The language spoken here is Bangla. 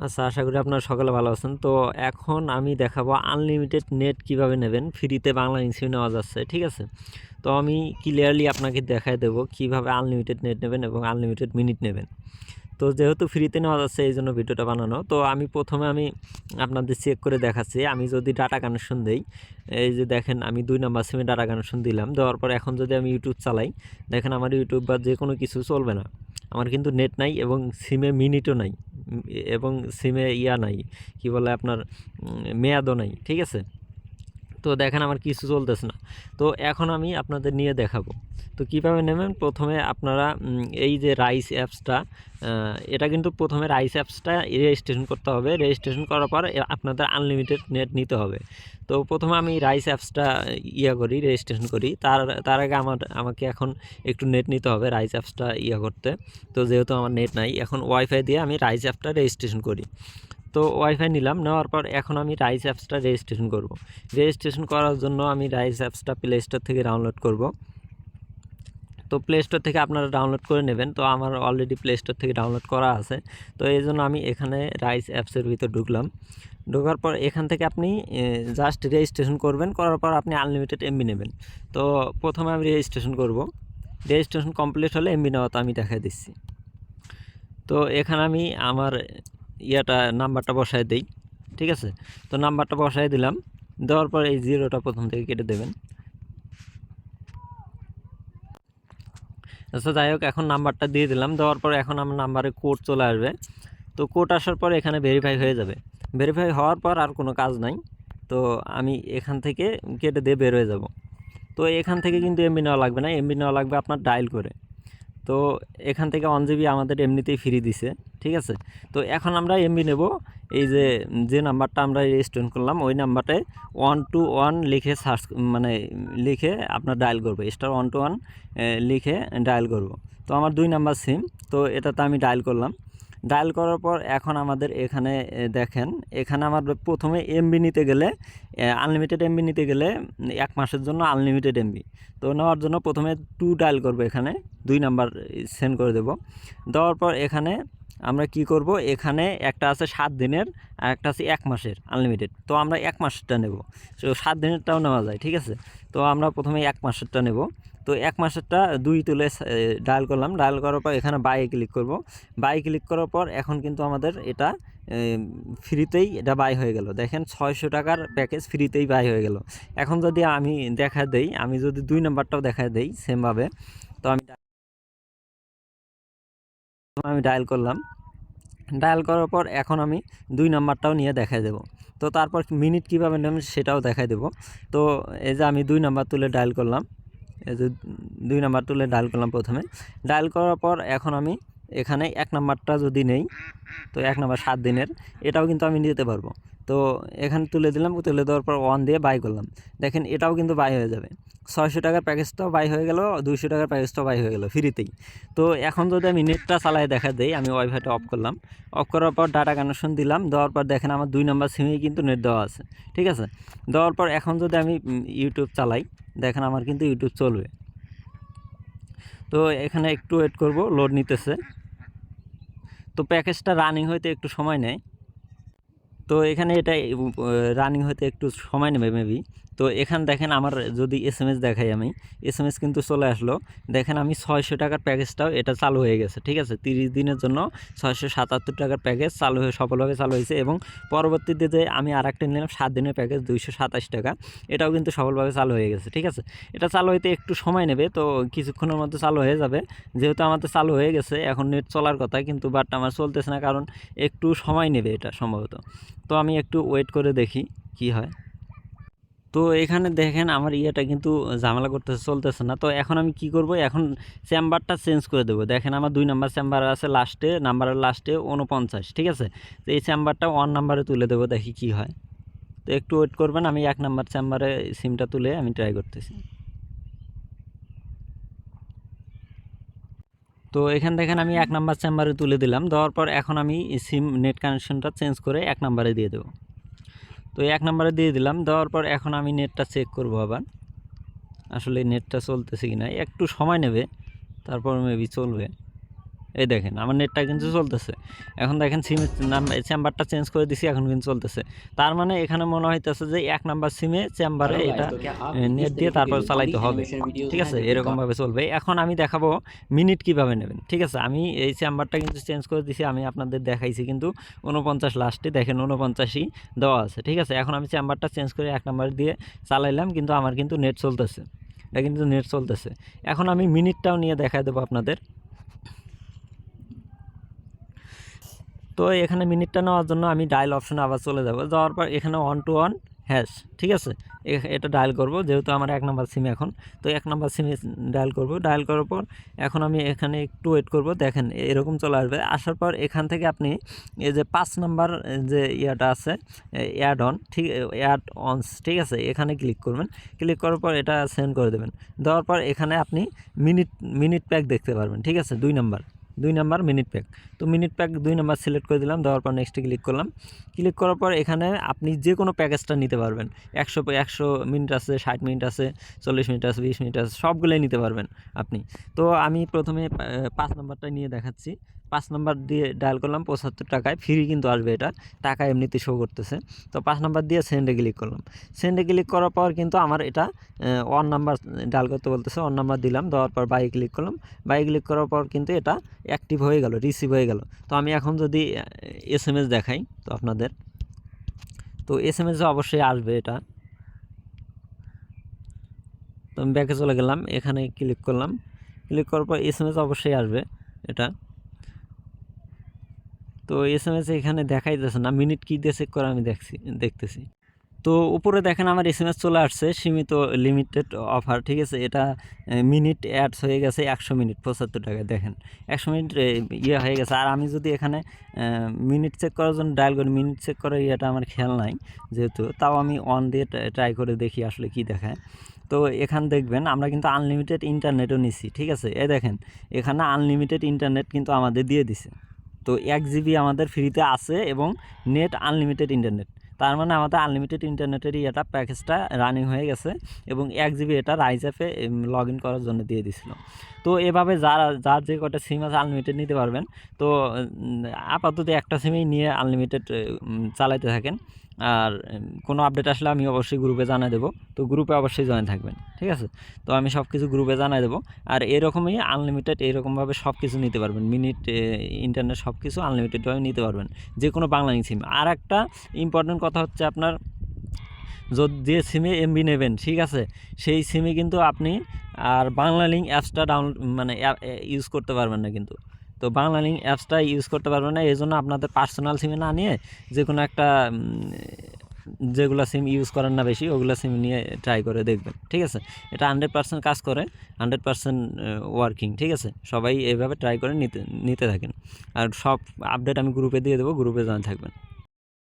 আচ্ছা, আশা করি আপনারা সকলে ভালো আছেন। তো এখন আমি দেখাবো আনলিমিটেড নেট কিভাবে নেবেন। ফ্রিতে বাংলালিংক সিম নেওয়া যাচ্ছে, ঠিক আছে? তো আমি ক্লিয়ারলি আপনাকে দেখায় দেবো কিভাবে আনলিমিটেড নেট নেবেন এবং আনলিমিটেড মিনিট নেবেন। তো যেহেতু ফ্রিতে নেওয়া যাচ্ছে এই জন্য ভিডিওটা বানানো। তো আমি প্রথমে আপনাদের চেক করে দেখাচ্ছি। আমি যদি ডাটা কানেকশন দেই, এই যে দেখেন আমি 2 নাম্বার সিমে ডাটা কানেকশন দিলাম। দেওয়ার পর এখন যদি আমি ইউটিউব চালাই, দেখেন আমার ইউটিউব বা যে কোনো কিছু চলবে না। আমার কিন্তু নেট নাই এবং সিমে মিনিটও নাই, এবং সিমে নাই, কি বলে আপনার মেয়াদও নাই, ঠিক আছে? তো দেখেন আমার কিছু চলতেছে না। তো এখন আমি আপনাদের নিয়ে দেখাবো। তো কিভাবে নেবেন, প্রথমে আপনারা এই যে রাইস অ্যাপসটা, এটা কিন্তু প্রথমে রাইস অ্যাপসটা রেজিস্ট্রেশন করতে হবে। রেজিস্ট্রেশন করার পর আপনাদের আনলিমিটেড নেট নিতে হবে। তো প্রথমে আমি রাইস অ্যাপসটা করি, রেজিস্ট্রেশন করি। তার আগে আমাকে এখন একটু নেট নিতে হবে রাইস অ্যাপসটা করতে। তো যেহেতু আমার নেট নাই, এখন ওয়াইফাই দিয়ে আমি রাইস অ্যাপটা রেজিস্ট্রেশন করি। তো ওয়াইফাই নিলাম, নেওয়ার পর এখন আমি রাইস অ্যাপসটা রেজিস্ট্রেশন করব। রেজিস্ট্রেশন করার জন্য আমি রাইস অ্যাপসটা প্লে স্টোর থেকে ডাউনলোড করব। তো প্লে স্টোর থেকে আপনারা ডাউনলোড করে নেবেন। তো আমার অলরেডি প্লে স্টোর থেকে ডাউনলোড করা আছে। তো এই জন্য আমি এখানে রাইস অ্যাপসের ভিতর ঢুকলাম। ঢোকার পর এখান থেকে আপনি জাস্ট রেজিস্ট্রেশন করবেন, করার পর আপনি আনলিমিটেড এমবি নেবেন। তো প্রথমে আমি রেজিস্ট্রেশন করব। রেজিস্ট্রেশন কমপ্লিট হলে এমবি নেওয়া তো আমি দেখাই দিচ্ছি। তো এখানে আমি আমার নাম্বারটা বসায় দিই, ঠিক আছে? তো নাম্বারটা বসায় দিলাম, দেওয়ার পর এই জিরোটা প্রথম থেকে কেটে দেবেন। আচ্ছা, যাই হোক, এখন নাম্বারটা দিয়ে দিলাম। দেওয়ার পর এখন আমার নাম্বারে কোড চলে আসবে। তো কোড আসার পর এখানে ভেরিফাই হয়ে যাবে। ভেরিফাই হওয়ার পর আর কোনো কাজ নাই। তো আমি এখান থেকে কেটে দিয়ে বের হয়ে যাব। তো এখান থেকে কিন্তু এমবি নেওয়া লাগবে না, এমবি নেওয়া লাগবে আপনার ডায়াল করে। তো এখান থেকে 1 জিবি আমাদের এমনিতেই ফ্রি দিছে, ঠিক আছে? তো এখন আমরা এমবি নেব। এই যে নাম্বারটা আমরা রেজিস্ট্রেশন করলাম, ওই নাম্বারটায় 121 লিখে সার্চ, মানে লিখে আপনার ডায়াল করবো, *121 লিখে ডায়াল করব। তো আমার 2 নাম্বার সিম, তো এটাতে আমি ডায়াল করলাম। ডায়াল করার পর এখন আমাদের এখানে দেখেন, এখানে আমার প্রথমে এমবি নিতে গেলে, আনলিমিটেড এমবি নিতে গেলে 1 মাসের জন্য আনলিমিটেড এমবি। তো নেওয়ার জন্য প্রথমে 2 ডায়াল করবো, এখানে 2 নাম্বার সেন্ড করে দেব। দেওয়ার পর এখানে আমরা কি করব, এখানে একটা আছে 7 দিনের আর একটা আছে 1 মাসের আনলিমিটেড। তো আমরা 1 মাসেরটা নেব। তো 7 দিনেরটাও নেওয়া যায়, ঠিক আছে? তো আমরা প্রথমে 1 মাসেরটা নেব। তো 1 মাসেরটা 2 তুলে ডায়াল করলাম। ডায়াল করার পর এখানে বাইয়ে ক্লিক করব। বাই ক্লিক করার পর এখন কিন্তু আমাদের এটা ফ্রিতেই এটা বাই হয়ে গেল। দেখেন 600 টাকার প্যাকেজ ফ্রিতেই বাই হয়ে গেল। এখন যদি আমি দেখা দেই, আমি যদি 2 নাম্বারটাও দেখা দেই সেমভাবে, তো আমি ডায়াল করলাম। ডায়াল করার পর এখন আমি 2 নাম্বারটাও নিয়ে দেখাই দেব। তো তারপর মিনিট কীভাবে নেবেন সেটাও দেখাই দেব। তো এই যে আমি 2 নাম্বার তুলে ডায়াল করলাম, এই যে 2 নাম্বার তুলে ডায়াল করলাম প্রথমে। ডায়াল করার পর এখন আমি এখানে 1 নাম্বারটা যদি নেই, তো 1 নাম্বার 7 দিনের, এটাও কিন্তু আমি নিতে পারবো। তো এখানে তুলে দিলাম, তুলে দেওয়ার পর 1 দিয়ে বাই করলাম। দেখেন এটাও কিন্তু বাই হয়ে যাবে। 600 টাকার প্যাকেজটাও বাই হয়ে গেল, 200 টাকার প্যাকেজটাও বাই হয়ে গেল ফ্রিতেই। তো এখন যদি আমি নেটটা চালাই দেখা দেই, আমি ওয়াইফাইটা অফ করলাম। অফ করার পর ডাটা কানেকশন দিলাম, দেওয়ার পর দেখেন আমার 2 নাম্বার সিমেই কিন্তু নেট দেওয়া আছে, ঠিক আছে? দেওয়ার পর এখন যদি আমি ইউটিউব চালাই, দেখেন আমার কিন্তু ইউটিউব চলবে। তো এখানে একটু ওয়েট করব, লোড নিতেছে। তো প্যাকেজটা রানিং হইতে একটু সময় নেয়। তো এখানে এটা রানিং হতে একটু সময় নেবে মেবি। তো এখানে দেখেন আমার যদি এসএমএস দেখাই, আমি এসএমএস কিন্তু চলে আসলো। দেখেন আমি 600 টাকার প্যাকেজটাও এটা চালু হয়ে গেছে, ঠিক আছে? 30 দিনের জন্য 677 টাকার প্যাকেজ চালু হয়ে সফলভাবে চালু হয়েছে। এবং পরবর্তীতে যে আমি আরেকটা নিলাম 7 দিনের প্যাকেজ 227 টাকা, এটাও কিন্তু সফলভাবে চালু হয়ে গেছে, ঠিক আছে? এটা চালু হইতে একটু সময় নেবে, তো কিছুক্ষণের মধ্যে চালু হয়ে যাবে। যেহেতু আমাদের চালু হয়ে গেছে, এখন নেট চলার কথা কিন্তু, বাট আমার চলতেছে না, কারণ একটু সময় নেবে এটা সম্ভবত। তো আমি একটু ওয়েট করে দেখি কি হয়। তো এখানে দেখেন আমার কিন্তু ঝামেলা করতেছে, চলতেছে না। তো এখন আমি কি করব, এখন চেম্বারটা চেঞ্জ করে দেবো। দেখেন আমার 2 নাম্বার চেম্বার আছে লাস্টে, নাম্বারের লাস্টে 49, ঠিক আছে? তো এই চেম্বারটা 1 নাম্বারে তুলে দেবো, দেখি কি হয়। তো একটু ওয়েট করবেন, আমি 1 নাম্বার চেম্বারে সিমটা তুলে আমি ট্রাই করতেছি। তো এখান দেখেন আমি 1 নাম্বার চেম্বারে তুলে দিলাম। দেওয়ার পর এখন আমি সিম নেট কানেকশনটা চেঞ্জ করে 1 নাম্বারে দিয়ে দেবো। তো 1 নাম্বারে দিয়ে দিলাম। দেওয়ার পর এখন আমি নেটটা চেক করব আবার, আসলে নেটটা চলতেছে কিনা। একটু সময় নেবে, তারপর মেবি চলবে। এই দেখেন আমার নেটটা কিন্তু চলতেছে। এখন দেখেন সিমের চেম্বারটা চেঞ্জ করে দিছি, এখন কিন্তু চলতেছে। তার মানে এখানে মনে হইতেছে যে 1 নাম্বার সিমে চেম্বারে এটা নেট দিয়ে তারপর চালাইতে হবে, ঠিক আছে? এরকমভাবে চলবে। এখন আমি দেখাবো মিনিট কীভাবে নেবেন, ঠিক আছে? আমি এই চেম্বারটা কিন্তু চেঞ্জ করে দিছি, আমি আপনাদের দেখাইছি কিন্তু 49 লাস্টে দেখেন 49ই দেওয়া আছে, ঠিক আছে? এখন আমি চেম্বারটা চেঞ্জ করে 1 নাম্বার দিয়ে চালাইলাম, কিন্তু আমার কিন্তু নেট চলতেছে, এটা কিন্তু নেট চলতেছে। এখন আমি মিনিটটাও নিয়ে দেখাই দেবো আপনাদের। তো এখানে মিনিটটা নেওয়ার জন্য আমি ডায়াল অপশনে আবার চলে যাব, যাওয়ার পর এখানে 121#, ঠিক আছে? এটা ডায়াল করব, যেহেতু আমার 1 নাম্বার সিম এখন, তো 1 নাম্বার সিমে ডায়াল করব। ডায়াল করার পর এখন আমি এখানে একটু ওয়েট করব, দেখেন এরকম চলে আসবে। আসার পর এখান থেকে আপনি এই যে 5 নাম্বার যে ইয়াটা আছে অ্যাড অন, ঠিক অ্যাড অনস, ঠিক আছে? এখানে ক্লিক করবেন, ক্লিক করার পর এটা সেন্ড করে দেবেন। দেওয়ার পর এখানে আপনি মিনিট প্যাক দেখতে পারবেন, ঠিক আছে? 2 নাম্বার মিনিট প্যাক। তো মিনিট প্যাক 2 নাম্বার সিলেক্ট করে দিলাম, দেওয়ার পর নেক্সটে ক্লিক করলাম। ক্লিক করার পর এখানে আপনি যে কোনো প্যাকেজটা নিতে পারবেন। 100 মিনিট আছে, 60 মিনিট আছে, 40 মিনিট আছে, 20 মিনিট আছে, সবগুলোই নিতে পারবেন আপনি। তো আমি প্রথমে 5 নাম্বারটা নিয়ে দেখাচ্ছি। 5 নাম্বার দিয়ে ডায়াল করলাম, 75 টাকায় ফ্রি কিন্তু আসবে, এটা টাকা এমনিতে শো করতেছে। তো 5 নাম্বার দিয়ে সেন্ডে ক্লিক করলাম। সেন্ডে ক্লিক করার পর কিন্তু আমার এটা 1 নাম্বার ডায়াল করতে বলতেছে। 1 নাম্বার দিলাম, দেওয়ার পর বাই ক্লিক করলাম। বাই ক্লিক করার পর কিন্তু এটা অ্যাক্টিভ হয়ে গেল, রিসিভ হয়ে গেল। তো আমি এখন যদি SMS দেখাই তো আপনাদের, তো SMS অবশ্যই আসবে এটা। তো আমি ব্যাকে চলে গেলাম, এখানে ক্লিক করলাম, ক্লিক করার পর SMS অবশ্যই আসবে এটা। তো SMS এখানে দেখাইতেছে না, মিনিট কী দিয়ে চেক করে আমি দেখতেছি। তো উপরে দেখেন আমার SMS চলে আসছে, সীমিত লিমিটেড অফার, ঠিক আছে? এটা মিনিট অ্যাডস হয়ে গেছে 100 মিনিট 75 টাকায়, দেখেন 100 মিনিট ইয়ে হয়ে গেছে। আর আমি যদি এখানে মিনিট চেক করার জন্য ডায়াল করি, মিনিট চেক করার ইয়েটা আমার খেয়াল নাই যেহেতু, তাও আমি অন দিয়ে ট্রাই করে দেখি আসলে কি দেখায়। তো এখানে দেখবেন আমরা কিন্তু আনলিমিটেড ইন্টারনেটও নিছি, ঠিক আছে? দেখেন এখানে আনলিমিটেড ইন্টারনেট কিন্তু আমাদের দিয়ে দিছে। তো 1 GB আমাদের ফ্রিতে আছে এবং নেট আনলিমিটেড ইন্টারনেট। তার মানে আমাদের আনলিমিটেড ইন্টারনেটের এটা প্যাকেজটা রানিং হয়ে গেছে এবং 1 GB এটা রাইজ অ্যাপে লগ ইন করার জন্য দিয়ে দিছিল। তো এভাবে যার যে কটা সিম আছে আনলিমিটেড নিতে পারবেন। তো আপাতত একটা সিমেই নিয়ে আনলিমিটেড চালাইতে থাকেন। আর কোনো আপডেট আসলে আমি অবশ্যই গ্রুপে জানাই দেবো, তো গ্রুপে অবশ্যই জয়েন থাকবেন, ঠিক আছে? তো আমি সব কিছু গ্রুপে জানাই দেবো। আর এরকমই আনলিমিটেড এরকমভাবে সব কিছু নিতে পারবেন, মিনিট ইন্টারনেট সব কিছু আনলিমিটেডভাবে নিতে পারবেন যে কোনো বাংলালিংক সিম। আর একটা ইম্পর্টেন্ট কথা হচ্ছে, আপনার যে সিমে এমবি নেবেন, ঠিক আছে, সেই সিমে কিন্তু আপনি আর বাংলালিংক অ্যাপসটা ইউজ করতে পারবেন না কিন্তু। তো বাংলালিংক অ্যাপসটা ইউজ করতে পারবেন না, এই জন্য আপনাদের পার্সোনাল সিমে না নিয়ে যে কোনো একটা যেগুলো সিম ইউজ করেন না বেশি, ওগুলো সিম নিয়ে ট্রাই করে দেখবেন, ঠিক আছে? এটা 100% কাজ করে, 100% ওয়ার্কিং, ঠিক আছে? সবাই এইভাবে ট্রাই করে নিতে থাকেন। আর সব আপডেট আমি গ্রুপে দিয়ে দেবো, গ্রুপে জয়েন থাকবেন।